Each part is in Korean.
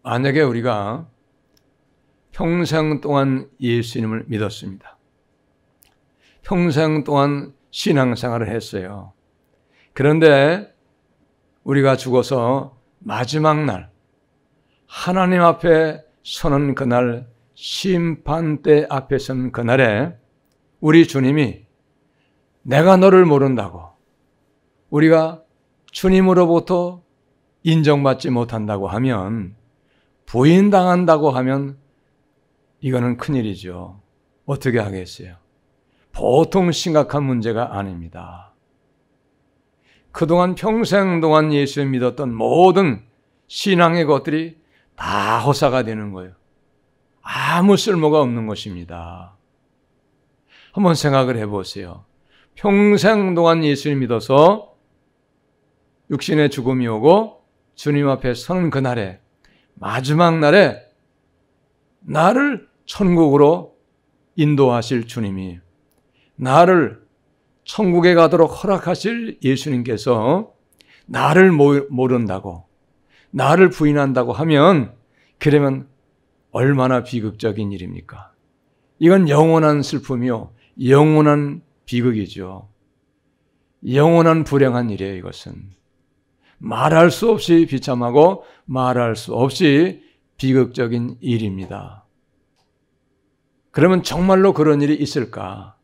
만약에 우리가 평생 동안 예수님을 믿었습니다. 평생 동안 신앙생활을 했어요. 그런데 우리가 죽어서 마지막 날 하나님 앞에 서는 그날, 심판대 앞에 선 그날에 우리 주님이 내가 너를 모른다고, 우리가 주님으로부터 인정받지 못한다고 하면, 부인당한다고 하면 이거는 큰일이죠. 어떻게 하겠어요? 보통 심각한 문제가 아닙니다. 그동안 평생 동안 예수를 믿었던 모든 신앙의 것들이 다 허사가 되는 거예요. 아무 쓸모가 없는 것입니다. 한번 생각을 해보세요. 평생 동안 예수를 믿어서 육신의 죽음이 오고 주님 앞에 서는 그날에, 마지막 날에 나를 천국으로 인도하실 주님이, 나를 천국에 가도록 허락하실 예수님께서 나를 모른다고, 나를 부인한다고 하면, 그러면 얼마나 비극적인 일입니까? 이건 영원한 슬픔이요, 영원한 비극이죠. 영원한 불행한 일이에요. 이것은 말할 수 없이 비참하고 말할 수 없이 비극적인 일입니다. 그러면 정말로 그런 일이 있을까?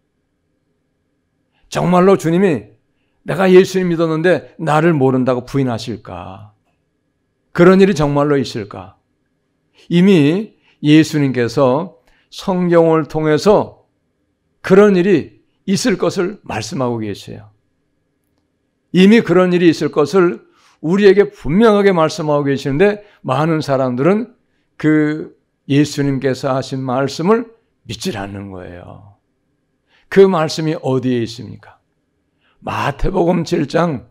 정말로 주님이 내가 예수님 믿었는데 나를 모른다고 부인하실까? 그런 일이 정말로 있을까? 이미 예수님께서 성경을 통해서 그런 일이 있을 것을 말씀하고 계세요. 이미 그런 일이 있을 것을 우리에게 분명하게 말씀하고 계시는데, 많은 사람들은 그 예수님께서 하신 말씀을 믿질 않는 거예요. 그 말씀이 어디에 있습니까? 마태복음 7장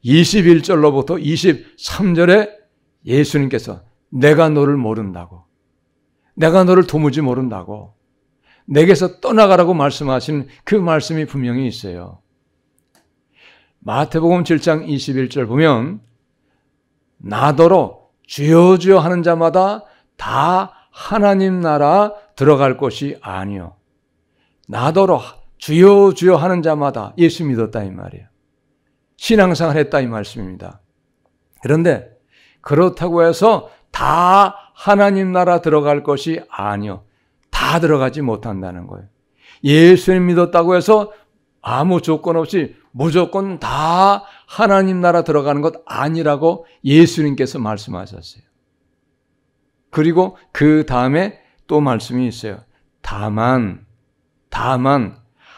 21절로부터 23절에 예수님께서 내가 너를 모른다고, 내가 너를 도무지 모른다고, 내게서 떠나가라고 말씀하신 그 말씀이 분명히 있어요. 마태복음 7장 21절 보면, 나더러 주여 주여 하는 자마다 다 하나님 나라 들어갈 것이 아니요, 나더러 주여 주여 하는 자마다 예수 믿었다 이 말이에요. 신앙생활 했다 이 말씀입니다. 그런데 그렇다고 해서 다 하나님 나라 들어갈 것이 아니요, 다 들어가지 못한다는 거예요. 예수님 믿었다고 해서 아무 조건 없이 무조건 다 하나님 나라 들어가는 것 아니라고 예수님께서 말씀하셨어요. 그리고 그 다음에 또 말씀이 있어요. 다만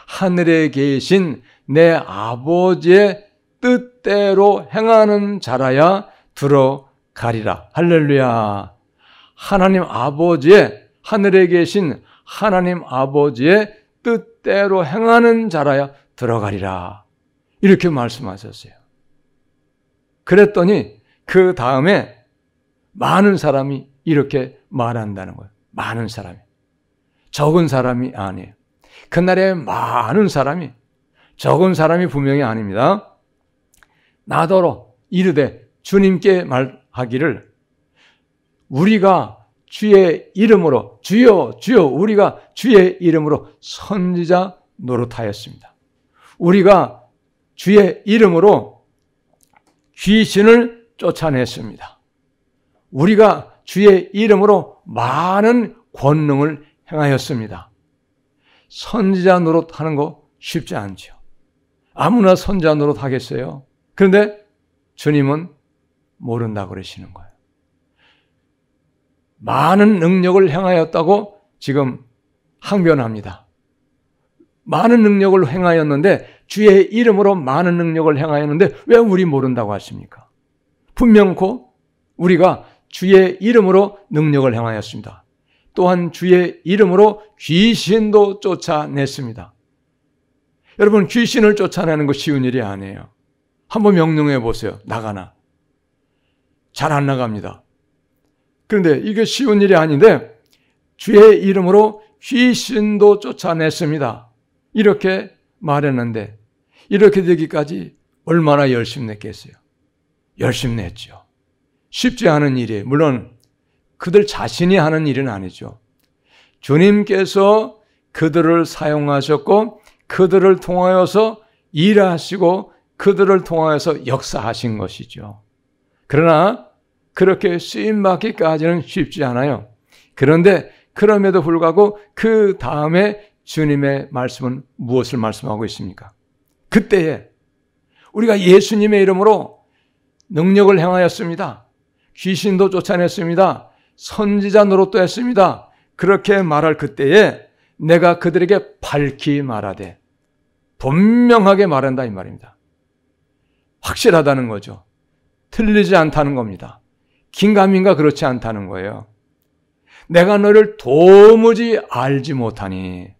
하늘에 계신 내 아버지의 뜻대로 행하는 자라야 들어가리라. 할렐루야. 하나님 아버지의, 하늘에 계신 하나님 아버지의 뜻대로 행하는 자라야 들어가리라. 이렇게 말씀하셨어요. 그랬더니 그 다음에 많은 사람이 이렇게 말한다는 거예요. 많은 사람이. 적은 사람이 아니에요. 그날에 많은 사람이, 적은 사람이 분명히 아닙니다. 나더러 이르되, 주님께 말하기를 우리가 주의 이름으로, 주여 주여 우리가 주의 이름으로 선지자 노릇하였습니다. 우리가 주의 이름으로 귀신을 쫓아냈습니다. 우리가 주의 이름으로 많은 권능을 행하였습니다. 선지자 노릇하는 거 쉽지 않죠. 아무나 선지자 노릇 하겠어요? 그런데 주님은 모른다고 그러시는 거예요. 많은 능력을 행하였다고 지금 항변합니다. 많은 능력을 행하였는데, 주의 이름으로 많은 능력을 행하였는데 왜 우리 모른다고 하십니까? 분명코 우리가 주의 이름으로 능력을 행하였습니다. 또한 주의 이름으로 귀신도 쫓아냈습니다. 여러분, 귀신을 쫓아내는 거 쉬운 일이 아니에요. 한번 명령해 보세요. 나가나. 잘 안 나갑니다. 그런데 이게 쉬운 일이 아닌데, 주의 이름으로 귀신도 쫓아냈습니다. 이렇게 말했는데, 이렇게 되기까지 얼마나 열심히 냈겠어요? 열심히 냈죠. 쉽지 않은 일이에요. 물론 그들 자신이 하는 일은 아니죠. 주님께서 그들을 사용하셨고 그들을 통하여서 일하시고 그들을 통하여서 역사하신 것이죠. 그러나 그렇게 쓰임받기까지는 쉽지 않아요. 그런데 그럼에도 불구하고 그 다음에 주님의 말씀은 무엇을 말씀하고 있습니까? 그때에 우리가 예수님의 이름으로 능력을 행하였습니다. 귀신도 쫓아냈습니다. 선지자 노릇도 했습니다. 그렇게 말할 그때에 내가 그들에게 밝히 말하되, 분명하게 말한다 이 말입니다. 확실하다는 거죠. 틀리지 않다는 겁니다. 긴가민가 그렇지 않다는 거예요. 내가 너를 도무지 알지 못하니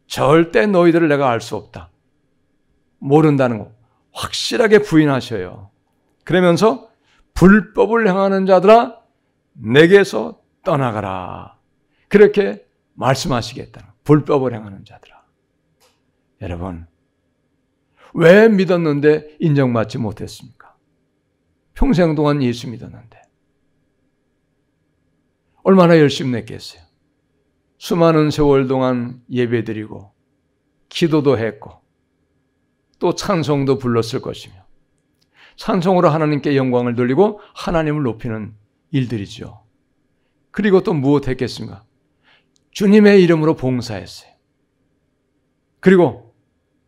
절대 너희들을 내가 알 수 없다. 모른다는 거 확실하게 부인하셔요. 그러면서 불법을 행하는 자들아 내게서 떠나가라. 그렇게 말씀하시겠다는 거예요. 불법을 행하는 자들아. 여러분, 왜 믿었는데 인정받지 못했습니까? 평생 동안 예수 믿었는데 얼마나 열심히 냈겠어요. 수많은 세월 동안 예배드리고 기도도 했고 또 찬송도 불렀을 것이며 찬송으로 하나님께 영광을 돌리고 하나님을 높이는 일들이죠. 그리고 또 무엇 했겠습니까? 주님의 이름으로 봉사했어요. 그리고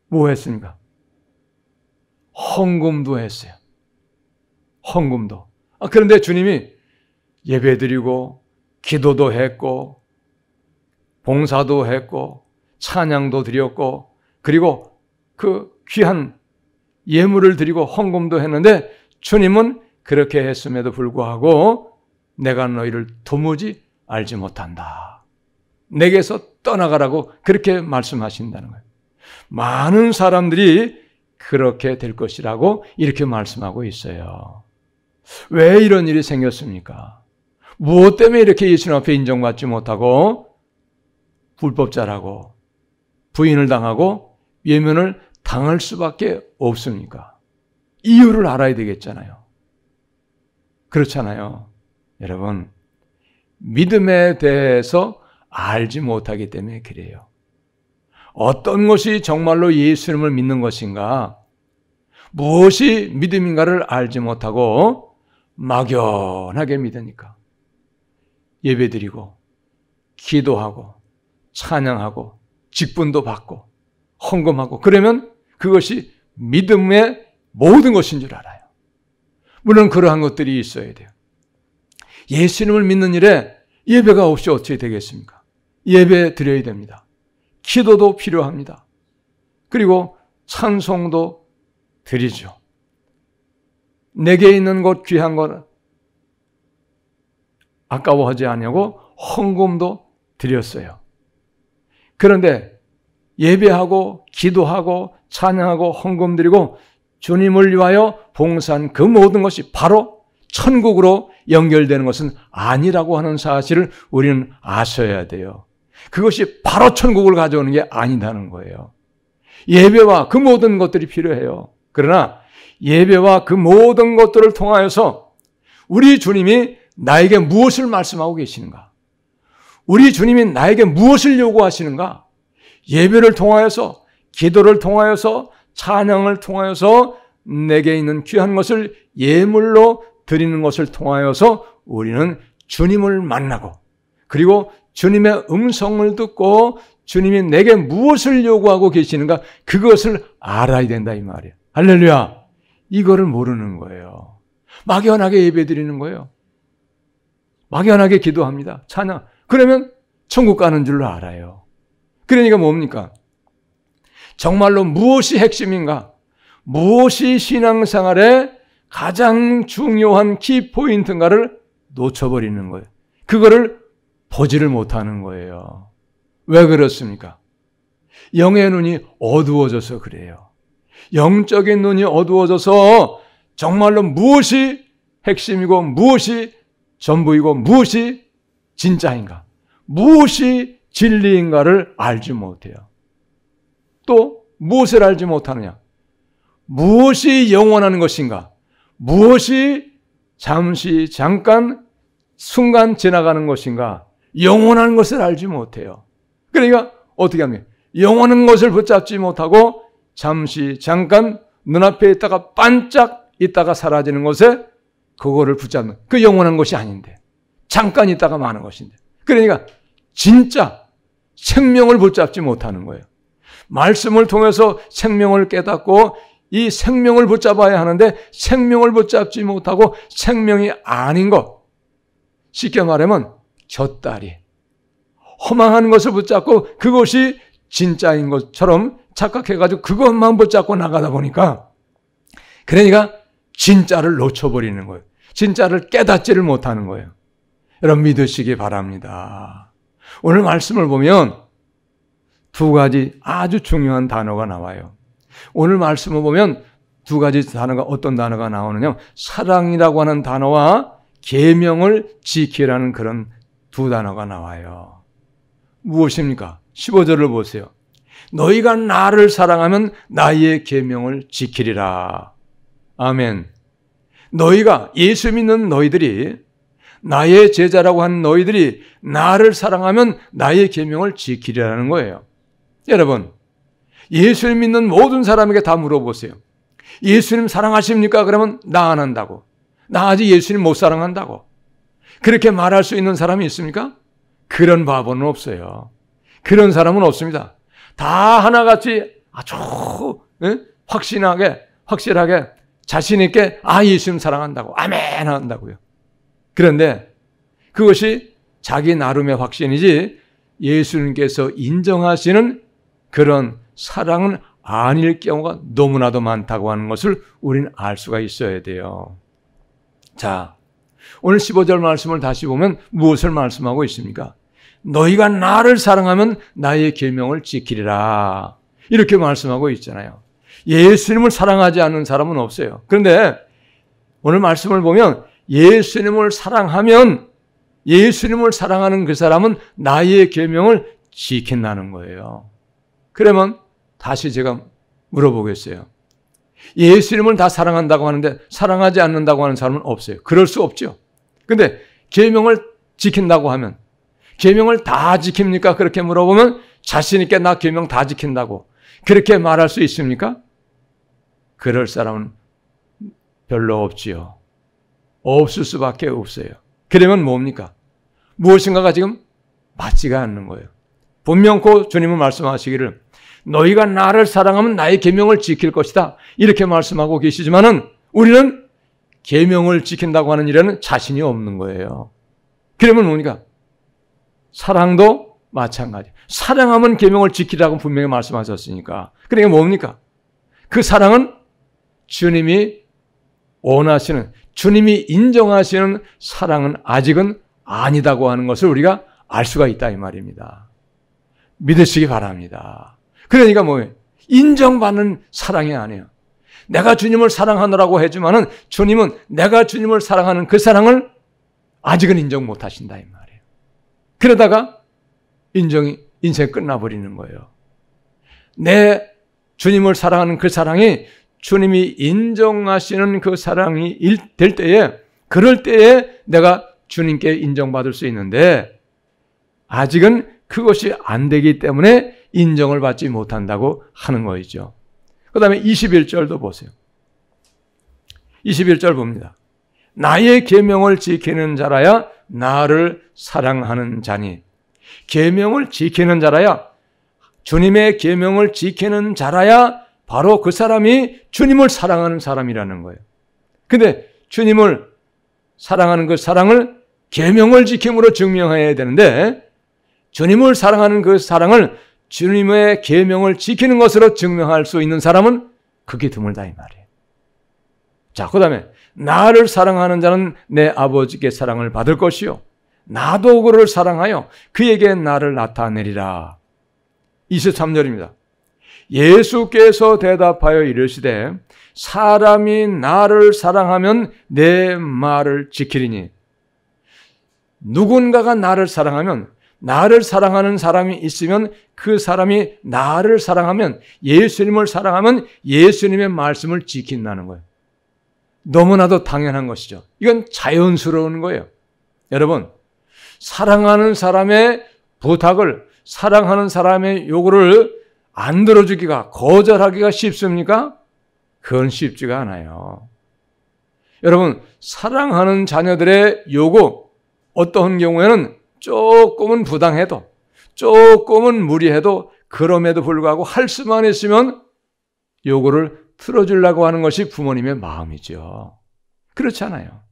뭐 했습니까? 헌금도 했어요. 헌금도. 그런데 주님이 예배드리고 기도도 했고 봉사도 했고 찬양도 드렸고 그리고 그 귀한 예물을 드리고 헌금도 했는데 주님은 그렇게 했음에도 불구하고 내가 너희를 도무지 알지 못한다. 내게서 떠나가라고 그렇게 말씀하신다는 거예요. 많은 사람들이 그렇게 될 것이라고 이렇게 말씀하고 있어요. 왜 이런 일이 생겼습니까? 무엇 때문에 이렇게 예수님 앞에 인정받지 못하고 불법자라고 부인을 당하고 예면을 당할 수밖에 없습니까? 이유를 알아야 되겠잖아요. 그렇잖아요. 여러분, 믿음에 대해서 알지 못하기 때문에 그래요. 어떤 것이 정말로 예수님을 믿는 것인가, 무엇이 믿음인가를 알지 못하고 막연하게 믿으니까 예배드리고 기도하고 찬양하고 직분도 받고 헌금하고 그러면 그것이 믿음의 모든 것인 줄 알아요. 물론 그러한 것들이 있어야 돼요. 예수님을 믿는 일에 예배가 없이 어떻게 되겠습니까? 예배 드려야 됩니다. 기도도 필요합니다. 그리고 찬송도 드리죠. 내게 있는 것 귀한 것 아까워하지 않냐고 헌금도 드렸어요. 그런데 예배하고 기도하고 찬양하고 헌금 드리고 주님을 위하여 봉사한 그 모든 것이 바로 천국으로 연결되는 것은 아니라고 하는 사실을 우리는 아셔야 돼요. 그것이 바로 천국을 가져오는 게 아니다는 거예요. 예배와 그 모든 것들이 필요해요. 그러나 예배와 그 모든 것들을 통하여서 우리 주님이 나에게 무엇을 말씀하고 계시는가? 우리 주님이 나에게 무엇을 요구하시는가? 예배를 통하여서, 기도를 통하여서, 찬양을 통하여서 내게 있는 귀한 것을 예물로 드리는 것을 통하여서 우리는 주님을 만나고 그리고 주님의 음성을 듣고 주님이 내게 무엇을 요구하고 계시는가 그것을 알아야 된다 이 말이에요. 할렐루야. 이거를 모르는 거예요. 막연하게 예배드리는 거예요. 막연하게 기도합니다. 찬양. 그러면 천국 가는 줄로 알아요. 그러니까 뭡니까? 정말로 무엇이 핵심인가? 무엇이 신앙생활의 가장 중요한 키포인트인가를 놓쳐버리는 거예요. 그거를 보지를 못하는 거예요. 왜 그렇습니까? 영의 눈이 어두워져서 그래요. 영적인 눈이 어두워져서 정말로 무엇이 핵심이고 무엇이 전부이고 무엇이 진짜인가, 무엇이 진리인가를 알지 못해요. 또 무엇을 알지 못하느냐? 무엇이 영원한 것인가? 무엇이 잠깐 순간 지나가는 것인가 영원한 것을 알지 못해요. 그러니까 어떻게 합니까? 영원한 것을 붙잡지 못하고 잠깐 눈앞에 있다가 반짝 있다가 사라지는 것에 그거를 붙잡는, 그 영원한 것이 아닌데 잠깐 있다가 마는 것인데, 그러니까 진짜 생명을 붙잡지 못하는 거예요. 말씀을 통해서 생명을 깨닫고 이 생명을 붙잡아야 하는데 생명을 붙잡지 못하고 생명이 아닌 것, 쉽게 말하면 곁다리, 허망한 것을 붙잡고 그것이 진짜인 것처럼 착각해가지고 그것만 붙잡고 나가다 보니까, 그러니까 진짜를 놓쳐버리는 거예요. 진짜를 깨닫지를 못하는 거예요. 여러분 믿으시기 바랍니다. 오늘 말씀을 보면 두 가지 아주 중요한 단어가 나와요. 오늘 말씀을 보면 두 가지 단어가, 어떤 단어가 나오느냐, 사랑이라고 하는 단어와 계명을 지키라는 그런 두 단어가 나와요. 무엇입니까? 15절을 보세요. 너희가 나를 사랑하면 나의 계명을 지키리라. 아멘. 너희가, 예수 믿는 너희들이, 나의 제자라고 하는 너희들이 나를 사랑하면 나의 계명을 지키리라는 거예요. 여러분, 예수를 믿는 모든 사람에게 다 물어보세요. 예수님 사랑하십니까? 그러면 나 안 한다고. 나 아직 예수님 못 사랑한다고. 그렇게 말할 수 있는 사람이 있습니까? 그런 바보는 없어요. 그런 사람은 없습니다. 다 하나같이 아주 확실하게 자신 있게 예수님 사랑한다고, 아멘 한다고요. 그런데 그것이 자기 나름의 확신이지 예수님께서 인정하시는 그런 사랑은 아닐 경우가 너무나도 많다고 하는 것을 우리는 알 수가 있어야 돼요. 자, 오늘 15절 말씀을 다시 보면 무엇을 말씀하고 있습니까? 너희가 나를 사랑하면 나의 계명을 지키리라. 이렇게 말씀하고 있잖아요. 예수님을 사랑하지 않는 사람은 없어요. 그런데 오늘 말씀을 보면 예수님을 사랑하면, 예수님을 사랑하는 그 사람은 나의 계명을 지킨다는 거예요. 그러면 다시 제가 물어보겠어요. 예수님을 다 사랑한다고 하는데 사랑하지 않는다고 하는 사람은 없어요. 그럴 수 없죠. 근데 계명을 지킨다고 하면, 계명을 다 지킵니까? 그렇게 물어보면 자신 있게 나 계명 다 지킨다고 그렇게 말할 수 있습니까? 그럴 사람은 별로 없지요. 없을 수밖에 없어요. 그러면 뭡니까? 무엇인가가 지금 맞지가 않는 거예요. 분명코 주님은 말씀하시기를 너희가 나를 사랑하면 나의 계명을 지킬 것이다, 이렇게 말씀하고 계시지만은 우리는 계명을 지킨다고 하는 일에는 자신이 없는 거예요. 그러면 뭡니까? 사랑도 마찬가지. 사랑하면 계명을 지키라고 분명히 말씀하셨으니까. 그러니까 뭡니까? 그 사랑은 주님이 원하시는, 주님이 인정하시는 사랑은 아직은 아니다고 하는 것을 우리가 알 수가 있다 이 말입니다. 믿으시기 바랍니다. 그러니까 뭐예요? 인정받는 사랑이 아니에요. 내가 주님을 사랑하느라고 하지만은 주님은 내가 주님을 사랑하는 그 사랑을 아직은 인정 못 하신다 이 말이에요. 그러다가 인생 끝나버리는 거예요. 내 주님을 사랑하는 그 사랑이 주님이 인정하시는 그 사랑이 될 때에, 그럴 때에 내가 주님께 인정받을 수 있는데 아직은 그것이 안 되기 때문에 인정을 받지 못한다고 하는 거이죠. 그 다음에 21절도 보세요. 21절 봅니다. 나의 계명을 지키는 자라야 나를 사랑하는 자니. 계명을 지키는 자라야, 주님의 계명을 지키는 자라야 바로 그 사람이 주님을 사랑하는 사람이라는 거예요. 근데 주님을 사랑하는 그 사랑을 계명을 지킴으로 증명해야 되는데 주님을 사랑하는 그 사랑을 주님의 계명을 지키는 것으로 증명할 수 있는 사람은 극히 드물다 이 말이에요. 자, 그 다음에 나를 사랑하는 자는 내 아버지께 사랑을 받을 것이요 나도 그를 사랑하여 그에게 나를 나타내리라. 23절입니다. 예수께서 대답하여 이르시되 사람이 나를 사랑하면 내 말을 지키리니. 누군가가 나를 사랑하면, 나를 사랑하는 사람이 있으면 그 사람이 나를 사랑하면, 예수님을 사랑하면 예수님의 말씀을 지킨다는 거예요. 너무나도 당연한 것이죠. 이건 자연스러운 거예요. 여러분, 사랑하는 사람의 부탁을, 사랑하는 사람의 요구를 안 들어주기가, 거절하기가 쉽습니까? 그건 쉽지가 않아요. 여러분, 사랑하는 자녀들의 요구, 어떠한 경우에는 조금은 부당해도, 조금은 무리해도, 그럼에도 불구하고 할 수만 있으면 요구를 틀어주려고 하는 것이 부모님의 마음이죠. 그렇지 않아요.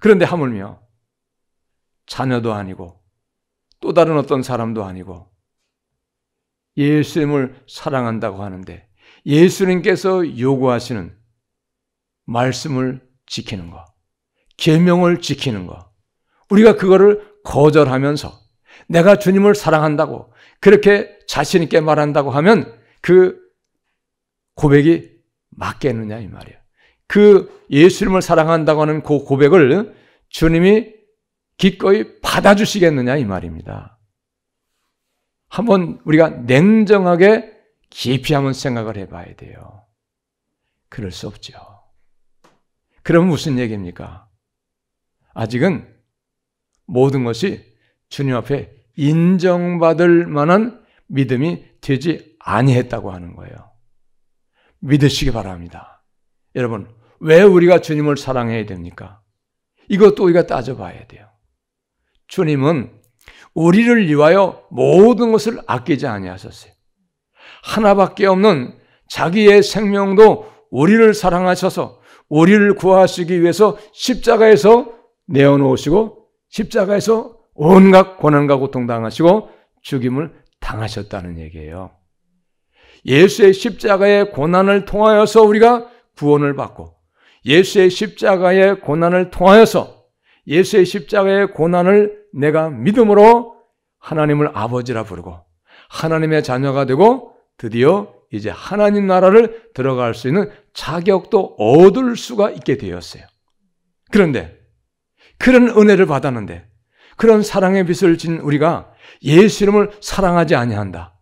그런데 하물며 자녀도 아니고 또 다른 어떤 사람도 아니고 예수님을 사랑한다고 하는데 예수님께서 요구하시는 말씀을 지키는 것, 계명을 지키는 것, 우리가 그거를 거절하면서 내가 주님을 사랑한다고 그렇게 자신 있게 말한다고 하면 그 고백이 맞겠느냐 이 말이에요. 그 예수님을 사랑한다고 하는 그 고백을 주님이 기꺼이 받아주시겠느냐 이 말입니다. 한번 우리가 냉정하게 깊이 한번 생각을 해봐야 돼요. 그럴 수 없죠. 그럼 무슨 얘기입니까? 아직은 모든 것이 주님 앞에 인정받을 만한 믿음이 되지 아니했다고 하는 거예요. 믿으시기 바랍니다. 여러분, 왜 우리가 주님을 사랑해야 됩니까? 이것도 우리가 따져봐야 돼요. 주님은 우리를 위하여 모든 것을 아끼지 아니하셨어요. 하나밖에 없는 자기의 생명도 우리를 사랑하셔서 우리를 구하시기 위해서 십자가에서 내어놓으시고 십자가에서 온갖 고난과 고통 당하시고 죽임을 당하셨다는 얘기예요. 예수의 십자가의 고난을 통하여서 우리가 구원을 받고 예수의 십자가의 고난을 통하여서 예수의 십자가의 고난을 내가 믿음으로 하나님을 아버지라 부르고 하나님의 자녀가 되고 드디어 이제 하나님 나라를 들어갈 수 있는 자격도 얻을 수가 있게 되었어요. 그런데 그런 은혜를 받았는데 그런 사랑의 빚을 진 우리가 예수 이름을 사랑하지 아니한다.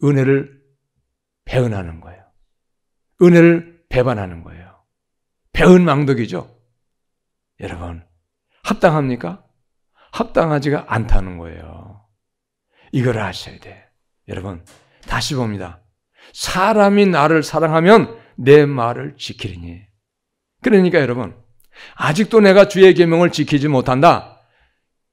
은혜를 배은하는 거예요. 은혜를 배반하는 거예요. 배은망덕이죠. 여러분, 합당합니까? 합당하지가 않다는 거예요. 이걸 아셔야 돼. 여러분, 다시 봅니다. 사람이 나를 사랑하면 내 말을 지키리니. 그러니까 여러분, 아직도 내가 주의 계명을 지키지 못한다.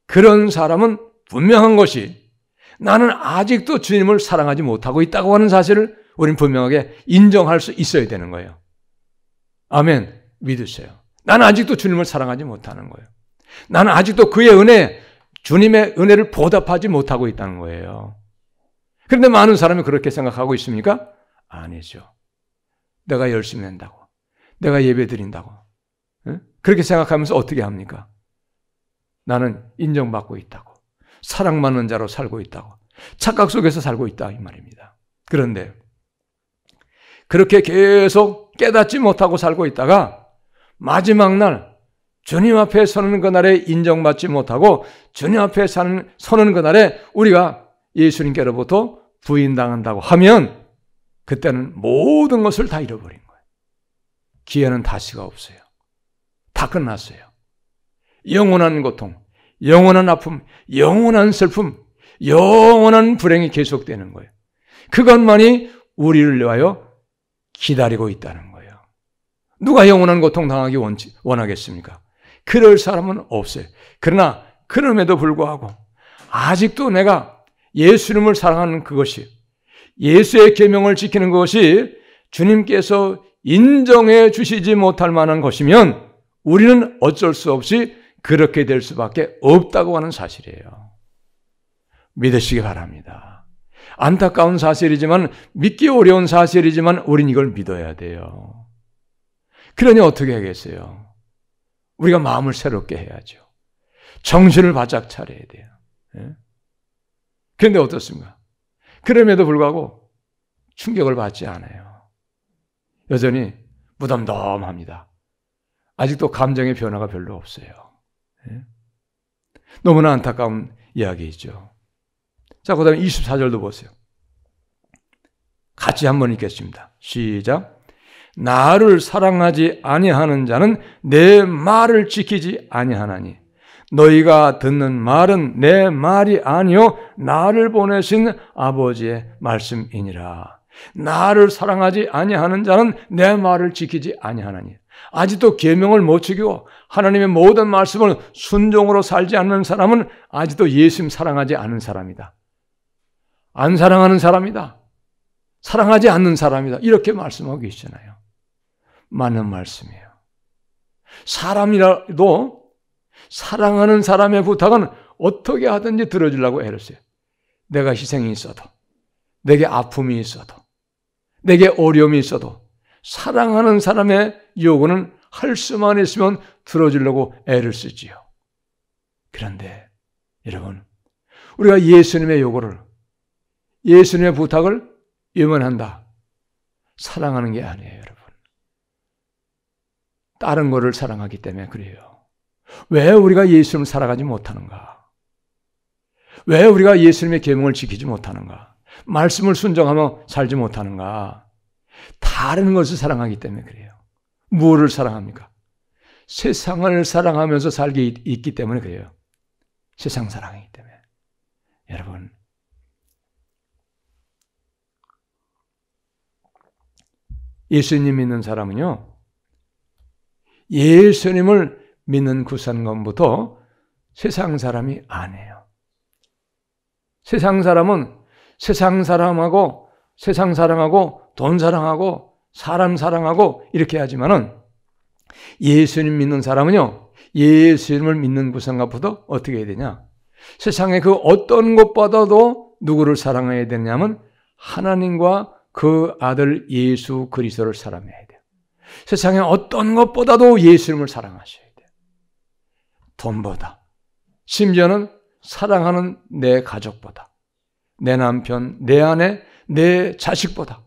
그런 사람은 분명한 것이 나는 아직도 주님을 사랑하지 못하고 있다고 하는 사실을 우리는 분명하게 인정할 수 있어야 되는 거예요. 아멘. 믿으세요. 나는 아직도 주님을 사랑하지 못하는 거예요. 나는 아직도 그의 은혜, 주님의 은혜를 보답하지 못하고 있다는 거예요. 그런데 많은 사람이 그렇게 생각하고 있습니까? 아니죠. 내가 열심히 한다고, 내가 예배 드린다고, 그렇게 생각하면서 어떻게 합니까? 나는 인정받고 있다고, 사랑받는 자로 살고 있다고, 착각 속에서 살고 있다 이 말입니다. 그런데 그렇게 계속 깨닫지 못하고 살고 있다가 마지막 날 주님 앞에 서는 그날에 인정받지 못하고 주님 앞에 서는 그날에 우리가 예수님께로부터 부인당한다고 하면 그때는 모든 것을 다 잃어버린 거예요. 기회는 다시가 없어요. 다 끝났어요. 영원한 고통, 영원한 아픔, 영원한 슬픔, 영원한 불행이 계속되는 거예요. 그것만이 우리를 위하여 기다리고 있다는 거예요. 누가 영원한 고통 당하기 원하겠습니까? 그럴 사람은 없어요. 그러나 그럼에도 불구하고 아직도 내가 예수님을 사랑하는 그것이, 예수의 계명을 지키는 것이 주님께서 인정해 주시지 못할 만한 것이면 우리는 어쩔 수 없이 그렇게 될 수밖에 없다고 하는 사실이에요. 믿으시기 바랍니다. 안타까운 사실이지만, 믿기 어려운 사실이지만 우린 이걸 믿어야 돼요. 그러니 어떻게 하겠어요? 우리가 마음을 새롭게 해야죠. 정신을 바짝 차려야 돼요. 그런데 어떻습니까? 그럼에도 불구하고 충격을 받지 않아요. 여전히 무덤덤합니다. 아직도 감정의 변화가 별로 없어요. 너무나 안타까운 이야기이죠. 자, 그 다음에 24절도 보세요. 같이 한번 읽겠습니다. 시작. 나를 사랑하지 아니하는 자는 내 말을 지키지 아니하나니 너희가 듣는 말은 내 말이 아니요 나를 보내신 아버지의 말씀이니라. 나를 사랑하지 아니하는 자는 내 말을 지키지 아니하나니. 아직도 계명을 못 지키고 하나님의 모든 말씀을 순종으로 살지 않는 사람은 아직도 예수님 사랑하지 않는 사람이다. 안 사랑하는 사람이다. 사랑하지 않는 사람이다. 이렇게 말씀하고 계시잖아요. 맞는 말씀이에요. 사람이라도 사랑하는 사람의 부탁은 어떻게 하든지 들어주려고 애를 써요. 내가 희생이 있어도, 내게 아픔이 있어도, 내게 어려움이 있어도 사랑하는 사람의 요구는 할 수만 있으면 들어주려고 애를 쓰지요. 그런데 여러분, 우리가 예수님의 요구를, 예수님의 부탁을 위반한다. 사랑하는 게 아니에요, 여러분. 다른 거를 사랑하기 때문에 그래요. 왜 우리가 예수님을 살아가지 못하는가? 왜 우리가 예수님의 계명을 지키지 못하는가? 말씀을 순종하며 살지 못하는가? 다른 것을 사랑하기 때문에 그래요. 무엇을 사랑합니까? 세상을 사랑하면서 살기 있기 때문에 그래요. 세상 사랑이기 때문에. 여러분, 예수님 믿는 사람은요, 예수님을 믿는 그 순간부터 세상 사람이 아니에요. 세상 사람은 세상 사람하고 세상 사랑하고 돈 사랑하고 사람 사랑하고 이렇게 하지만은 예수님 믿는 사람은요, 예수님을 믿는 그 순간부터 어떻게 해야 되냐? 세상의 그 어떤 것보다도 누구를 사랑해야 되냐면 하나님과 그 아들 예수 그리스도를 사랑해야 돼요. 세상의 어떤 것보다도 예수님을 사랑하셔야 돼요. 돈보다, 심지어는 사랑하는 내 가족보다, 내 남편, 내 아내, 내 자식보다,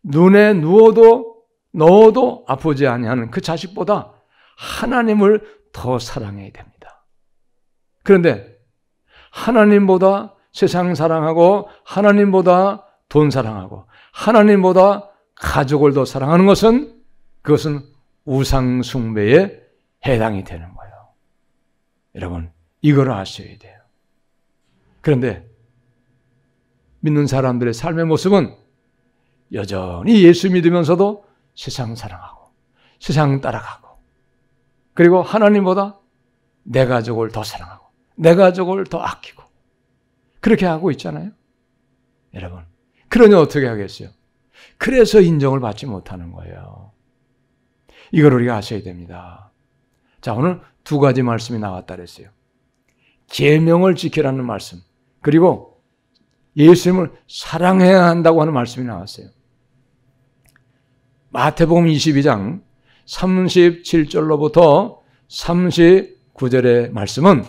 눈에 넣어도 아프지 아니하는 그 자식보다 하나님을 더 사랑해야 됩니다. 그런데 하나님보다 세상 사랑하고 하나님보다 돈 사랑하고 하나님보다 가족을 더 사랑하는 것은 그것은 우상 숭배에 해당이 되는 거예요. 여러분, 이걸 아셔야 돼요. 그런데 믿는 사람들의 삶의 모습은 여전히 예수 믿으면서도 세상 사랑하고 세상 따라가고, 그리고 하나님보다 내 가족을 더 사랑하고 내 가족을 더 아끼고 그렇게 하고 있잖아요. 여러분, 그러니 어떻게 하겠어요? 그래서 인정을 받지 못하는 거예요. 이걸 우리가 아셔야 됩니다. 자, 오늘 두 가지 말씀이 나왔다 그랬어요. 계명을 지키라는 말씀, 그리고 예수님을 사랑해야 한다고 하는 말씀이 나왔어요. 마태복음 22장 37절로부터 39절의 말씀은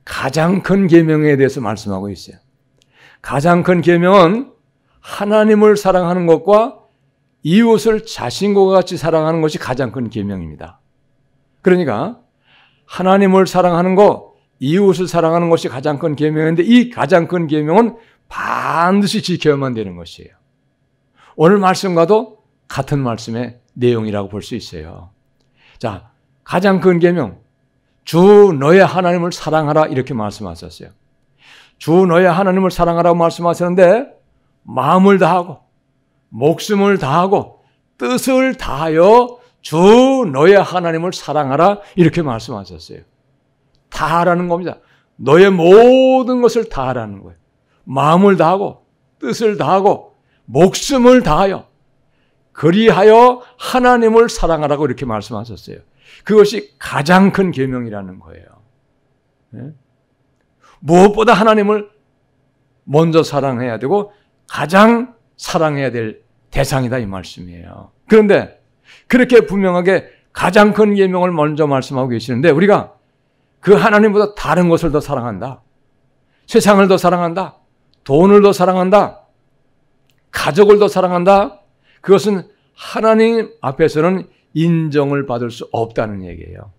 가장 큰 계명에 대해서 말씀하고 있어요. 가장 큰 계명은 하나님을 사랑하는 것과 이웃을 자신과 같이 사랑하는 것이 가장 큰 계명입니다. 그러니까 하나님을 사랑하는 것, 이웃을 사랑하는 것이 가장 큰 계명인데 이 가장 큰 계명은 반드시 지켜야만 되는 것이에요. 오늘 말씀과도 같은 말씀의 내용이라고 볼 수 있어요. 자, 가장 큰 계명, 주 너의 하나님을 사랑하라 이렇게 말씀하셨어요. 주 너의 하나님을 사랑하라고 말씀하셨는데 마음을 다하고 목숨을 다하고 뜻을 다하여 주 너의 하나님을 사랑하라 이렇게 말씀하셨어요. 다하라는 겁니다. 너의 모든 것을 다하라는 거예요. 마음을 다하고 뜻을 다하고 목숨을 다하여 그리하여 하나님을 사랑하라고 이렇게 말씀하셨어요. 그것이 가장 큰 계명이라는 거예요. 네? 무엇보다 하나님을 먼저 사랑해야 되고 가장 사랑해야 될 대상이다 이 말씀이에요. 그런데 그렇게 분명하게 가장 큰 계명을 먼저 말씀하고 계시는데 우리가 그 하나님보다 다른 것을 더 사랑한다. 세상을 더 사랑한다. 돈을 더 사랑한다. 가족을 더 사랑한다. 그것은 하나님 앞에서는 인정을 받을 수 없다는 얘기예요.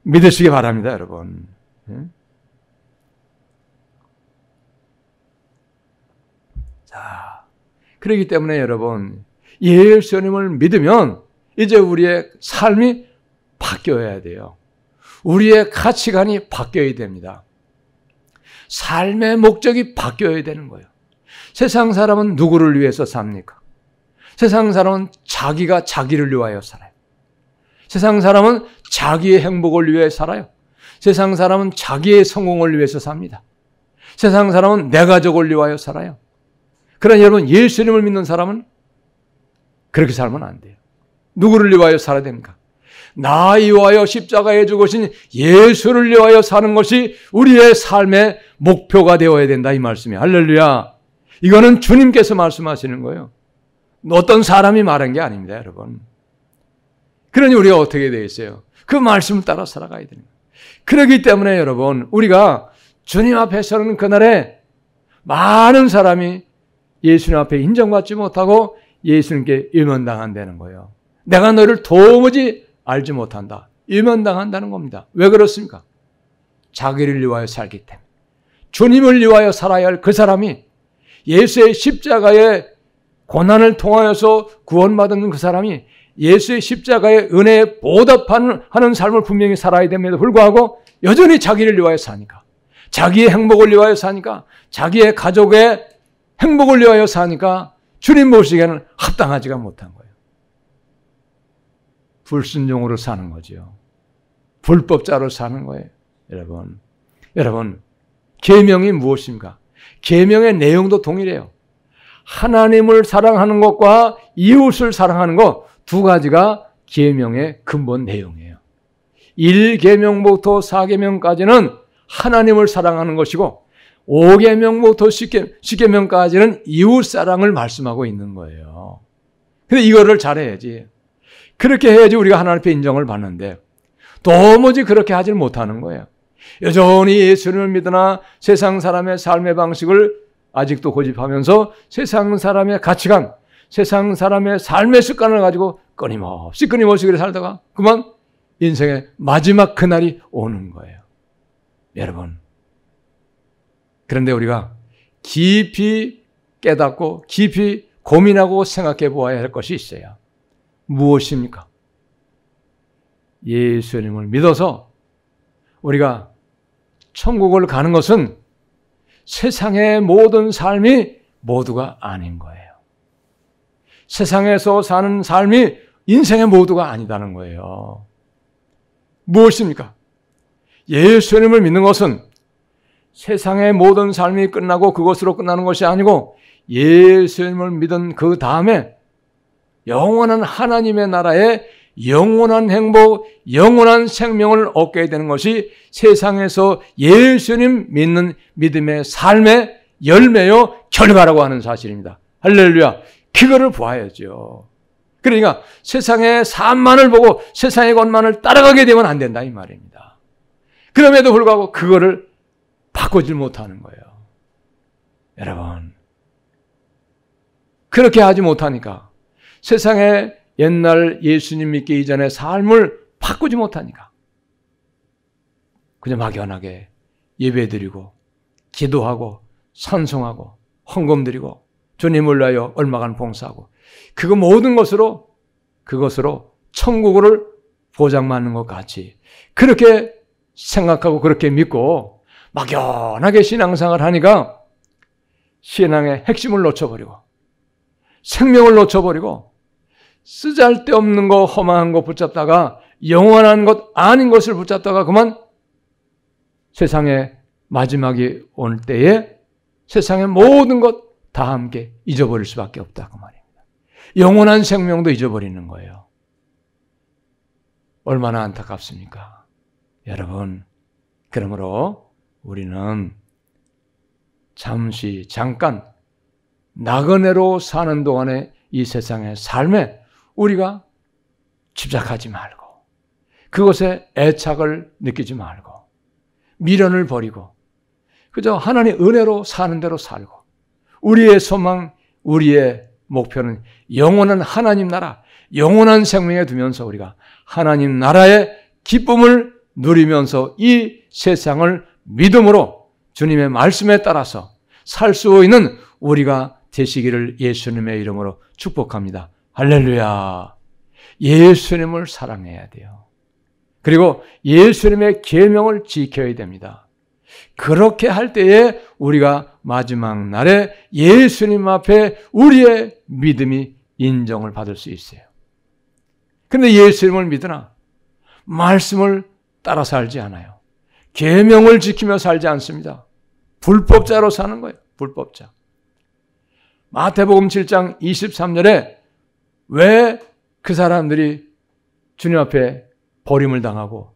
믿으시기 바랍니다, 여러분. 자, 그렇기 때문에 여러분, 예수님을 믿으면 이제 우리의 삶이 바뀌어야 돼요. 우리의 가치관이 바뀌어야 됩니다. 삶의 목적이 바뀌어야 되는 거예요. 세상 사람은 누구를 위해서 삽니까? 세상 사람은 자기가 자기를 위하여 살아요. 세상 사람은 자기의 행복을 위해 살아요. 세상 사람은 자기의 성공을 위해서 삽니다. 세상 사람은 내 가족을 위하여 살아요. 그러나 여러분, 예수님을 믿는 사람은 그렇게 살면 안 돼요. 누구를 위하여 살아야 됩니까? 나 위하여 십자가에 죽으신 예수를 위하여 사는 것이 우리의 삶의 목표가 되어야 된다, 이 말씀이에요. 할렐루야. 이거는 주님께서 말씀하시는 거예요. 어떤 사람이 말한 게 아닙니다, 여러분. 그러니 우리가 어떻게 되어 있어요? 그 말씀을 따라 살아가야 되는 거예요. 그렇기 때문에 여러분, 우리가 주님 앞에 서는 그날에 많은 사람이 예수님 앞에 인정받지 못하고 예수님께 일면당한다는 거예요. 내가 너를 도무지 알지 못한다. 일면당한다는 겁니다. 왜 그렇습니까? 자기를 위하여 살기 때문에. 주님을 위하여 살아야 할 그 사람이, 예수의 십자가의 고난을 통하여서 구원받은 그 사람이 예수의 십자가의 은혜에 보답하는 삶을 분명히 살아야 됨에도 불구하고 여전히 자기를 위하여 사니까, 자기의 행복을 위하여 사니까, 자기의 가족의 행복을 위하여 사니까 주님 보시기에는 합당하지가 못한 거예요. 불순종으로 사는 거죠. 불법자로 사는 거예요. 여러분, 계명이 무엇입니까? 계명의 내용도 동일해요. 하나님을 사랑하는 것과 이웃을 사랑하는 것, 두 가지가 계명의 근본 내용이에요. 1계명부터 4계명까지는 하나님을 사랑하는 것이고 5계명부터 10계명까지는 이웃 사랑을 말씀하고 있는 거예요. 근데 이거를 잘해야지. 그렇게 해야지 우리가 하나님 앞에 인정을 받는데 도무지 그렇게 하질 못하는 거예요. 여전히 예수님을 믿으나 세상 사람의 삶의 방식을 아직도 고집하면서 세상 사람의 가치관, 세상 사람의 삶의 습관을 가지고 끊임없이 그렇게 살다가 그만 인생의 마지막 그날이 오는 거예요. 여러분, 그런데 우리가 깊이 깨닫고 깊이 고민하고 생각해 보아야 할 것이 있어요. 무엇입니까? 예수님을 믿어서 우리가 천국을 가는 것은 세상의 모든 삶이 모두가 아닌 거예요. 세상에서 사는 삶이 인생의 모두가 아니다는 거예요. 무엇입니까? 예수님을 믿는 것은 세상의 모든 삶이 끝나고 그것으로 끝나는 것이 아니고 예수님을 믿은 그 다음에 영원한 하나님의 나라에 영원한 행복, 영원한 생명을 얻게 되는 것이 세상에서 예수님 믿는 믿음의 삶의 열매요 결과라고 하는 사실입니다. 할렐루야. 그거를 보아야죠. 그러니까 세상의 삶만을 보고 세상의 것만을 따라가게 되면 안 된다 이 말입니다. 그럼에도 불구하고 그거를 바꾸질 못하는 거예요. 여러분, 그렇게 하지 못하니까 세상의 옛날 예수님 믿기 이전의 삶을 바꾸지 못하니까 그냥 막연하게 예배드리고 기도하고 찬송하고 헌금 드리고 주님을 위하여 얼마간 봉사하고 그거 모든 것으로 그것으로 천국을 보장받는 것 같이 그렇게 생각하고 그렇게 믿고 막연하게 신앙생활을 하니까 신앙의 핵심을 놓쳐버리고 생명을 놓쳐버리고 쓰잘데없는 거 허망한 거 붙잡다가 영원한 것 아닌 것을 붙잡다가 그만 세상의 마지막이 올 때에 세상의 모든 것 다 함께 잊어버릴 수밖에 없다 그 말입니다. 영원한 생명도 잊어버리는 거예요. 얼마나 안타깝습니까? 여러분, 그러므로 우리는 잠깐 나그네로 사는 동안에 이 세상의 삶에 우리가 집착하지 말고 그것에 애착을 느끼지 말고 미련을 버리고 그저 하나님의 은혜로 사는 대로 살고 우리의 소망, 우리의 목표는 영원한 하나님 나라, 영원한 생명에 두면서 우리가 하나님 나라의 기쁨을 누리면서 이 세상을 믿음으로 주님의 말씀에 따라서 살 수 있는 우리가 되시기를 예수님의 이름으로 축복합니다. 할렐루야. 예수님을 사랑해야 돼요. 그리고 예수님의 계명을 지켜야 됩니다. 그렇게 할 때에 우리가 마지막 날에 예수님 앞에 우리의 믿음이 인정을 받을 수 있어요. 그런데 예수님을 믿으나 말씀을 따라 살지 않아요. 계명을 지키며 살지 않습니다. 불법자로 사는 거예요. 불법자. 마태복음 7장 23절에 왜 그 사람들이 주님 앞에 버림을 당하고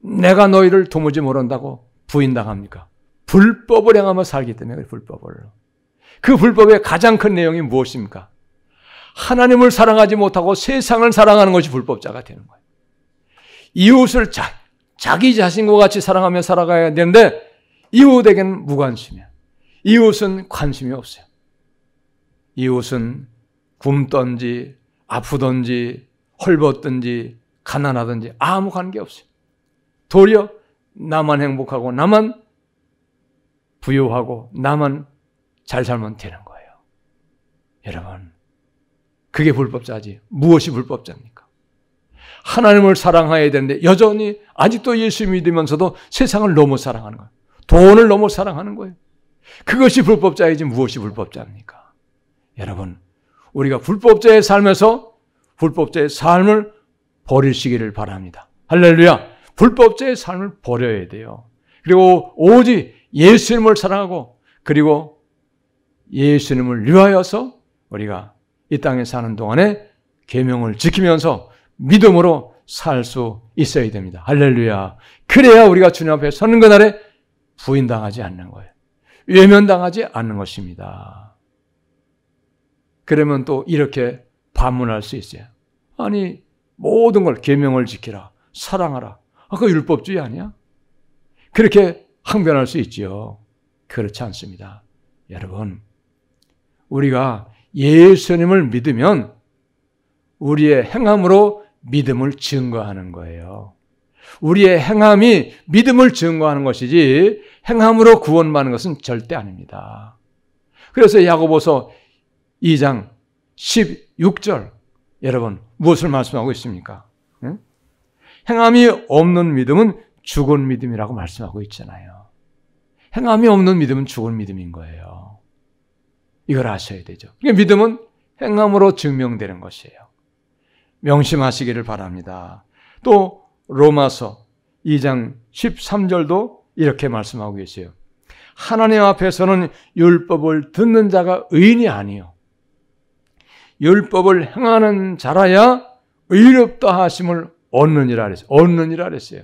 내가 너희를 도무지 모른다고 부인당합니까? 불법을 행하며 살기 때문에 불법을. 그 불법의 가장 큰 내용이 무엇입니까? 하나님을 사랑하지 못하고 세상을 사랑하는 것이 불법자가 되는 거예요. 이웃을 자기 자신과 같이 사랑하며 살아가야 되는데 이웃에게는 무관심이야. 이웃은 관심이 없어요. 이웃은 굶든지 아프든지 헐벗든지 가난하든지 아무 관계 없어요. 도리어 나만 행복하고 나만 부유하고 나만 잘 살면 되는 거예요. 여러분, 그게 불법자지. 무엇이 불법자입니까? 하나님을 사랑해야 되는데 여전히 아직도 예수 믿으면서도 세상을 너무 사랑하는 거예요. 돈을 너무 사랑하는 거예요. 그것이 불법자이지 무엇이 불법자입니까? 여러분, 우리가 불법자의 삶에서 불법자의 삶을 버리시기를 바랍니다. 할렐루야! 불법자의 삶을 버려야 돼요. 그리고 오직 예수님을 사랑하고 그리고 예수님을 위하여서 우리가 이 땅에 사는 동안에 계명을 지키면서 믿음으로 살 수 있어야 됩니다. 할렐루야! 그래야 우리가 주님 앞에 서는 그날에 부인당하지 않는 거예요. 외면당하지 않는 것입니다. 그러면 또 이렇게 반문할 수 있어요. 아니, 모든 걸 계명을 지키라, 사랑하라. 그거 율법주의 아니야? 그렇게 항변할 수 있지요. 그렇지 않습니다. 여러분, 우리가 예수님을 믿으면 우리의 행함으로 믿음을 증거하는 거예요. 우리의 행함이 믿음을 증거하는 것이지 행함으로 구원받는 것은 절대 아닙니다. 그래서 야고보서 2장 16절 여러분 무엇을 말씀하고 있습니까? 응? 행함이 없는 믿음은 죽은 믿음이라고 말씀하고 있잖아요. 행함이 없는 믿음은 죽은 믿음인 거예요. 이걸 아셔야 되죠. 그러니까 믿음은 행함으로 증명되는 것이에요. 명심하시기를 바랍니다. 또 로마서 2장 13절도 이렇게 말씀하고 계세요. 하나님 앞에서는 율법을 듣는 자가 의인이 아니요 율법을 행하는 자라야 의롭다 하심을 얻느니라 그랬어요. 얻느니라 그랬어요.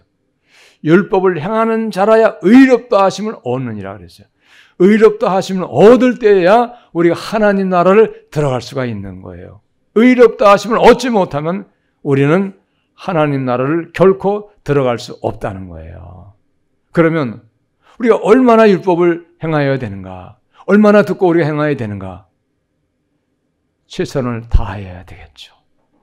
율법을 행하는 자라야 의롭다 하심을 얻느니라 그랬어요. 의롭다 하심을 얻을 때야 우리가 하나님 나라를 들어갈 수가 있는 거예요. 의롭다 하심을 얻지 못하면 우리는 하나님 나라를 결코 들어갈 수 없다는 거예요. 그러면 우리가 얼마나 율법을 행하여야 되는가? 얼마나 듣고 우리가 행해야 되는가? 최선을 다해야 되겠죠.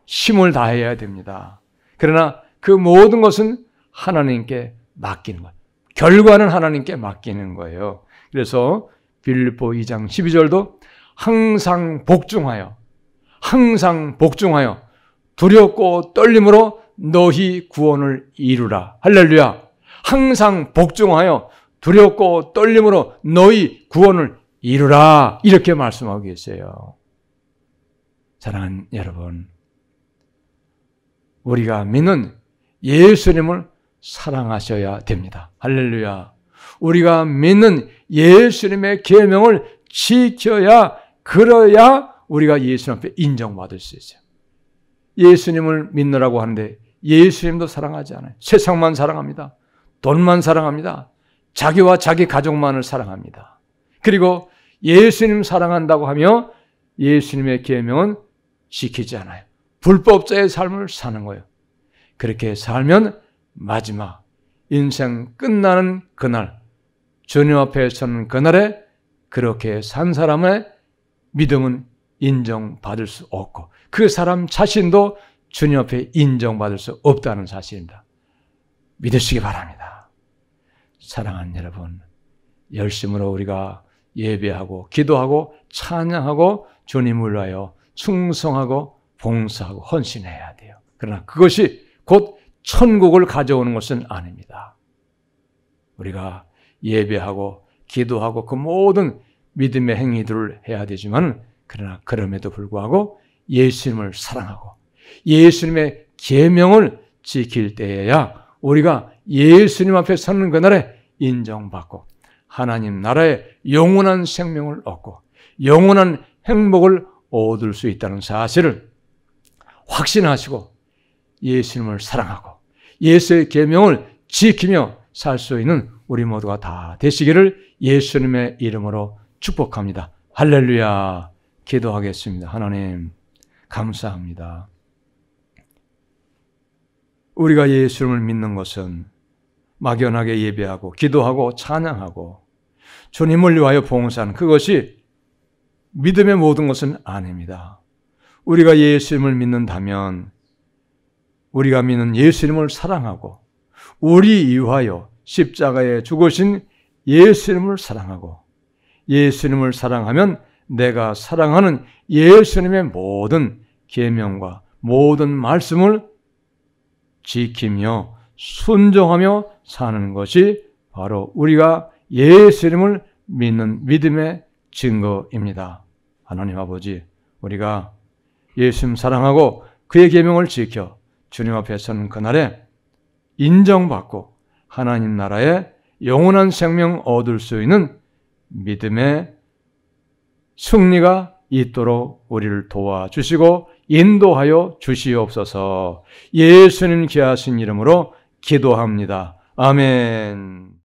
힘을 다해야 됩니다. 그러나 그 모든 것은 하나님께 맡기는 거예요. 결과는 하나님께 맡기는 거예요. 그래서 빌립보 2장 12절도 항상 복종하여 두렵고 떨림으로 너희 구원을 이루라. 할렐루야. 항상 복종하여 두렵고 떨림으로 너희 구원을 이루라. 이렇게 말씀하고 계세요. 사랑하는 여러분, 우리가 믿는 예수님을 사랑하셔야 됩니다. 할렐루야. 우리가 믿는 예수님의 계명을 지켜야 그래야 우리가 예수님 앞에 인정받을 수 있어요. 예수님을 믿느라고 하는데 예수님도 사랑하지 않아요. 세상만 사랑합니다. 돈만 사랑합니다. 자기와 자기 가족만을 사랑합니다. 그리고 예수님 사랑한다고 하며 예수님의 계명은 지키지 않아요. 불법자의 삶을 사는 거예요. 그렇게 살면 마지막 인생 끝나는 그날, 주님 앞에 서는 그날에 그렇게 산 사람의 믿음은 인정받을 수 없고 그 사람 자신도 주님 앞에 인정받을 수 없다는 사실입니다. 믿으시기 바랍니다. 사랑하는 여러분, 열심으로 우리가 예배하고 기도하고 찬양하고 주님을 위하여 충성하고 봉사하고 헌신해야 돼요. 그러나 그것이 곧 천국을 가져오는 것은 아닙니다. 우리가 예배하고 기도하고 그 모든 믿음의 행위들을 해야 되지만, 그러나 그럼에도 불구하고 예수님을 사랑하고 예수님의 계명을 지킬 때에야 우리가 예수님 앞에 서는 그날에 인정받고 하나님 나라의 영원한 생명을 얻고 영원한 행복을 얻을 수 있다는 사실을 확신하시고 예수님을 사랑하고 예수의 계명을 지키며 살 수 있는 우리 모두가 다 되시기를 예수님의 이름으로 축복합니다. 할렐루야. 기도하겠습니다. 하나님 감사합니다. 우리가 예수님을 믿는 것은 막연하게 예배하고 기도하고 찬양하고 주님을 위하여 봉사하는 그것이 믿음의 모든 것은 아닙니다. 우리가 예수님을 믿는다면 우리가 믿는 예수님을 사랑하고 우리 위하여 십자가에 죽으신 예수님을 사랑하고 예수님을 사랑하면 내가 사랑하는 예수님의 모든 계명과 모든 말씀을 지키며 순종하며 사는 것이 바로 우리가 예수님을 믿는 믿음의 증거입니다. 하나님 아버지, 우리가 예수님 사랑하고 그의 계명을 지켜 주님 앞에 서는 그날에 인정받고 하나님 나라의 영원한 생명 얻을 수 있는 믿음의 승리가 있도록 우리를 도와주시고 인도하여 주시옵소서. 예수님 귀하신 이름으로 기도합니다. 아멘.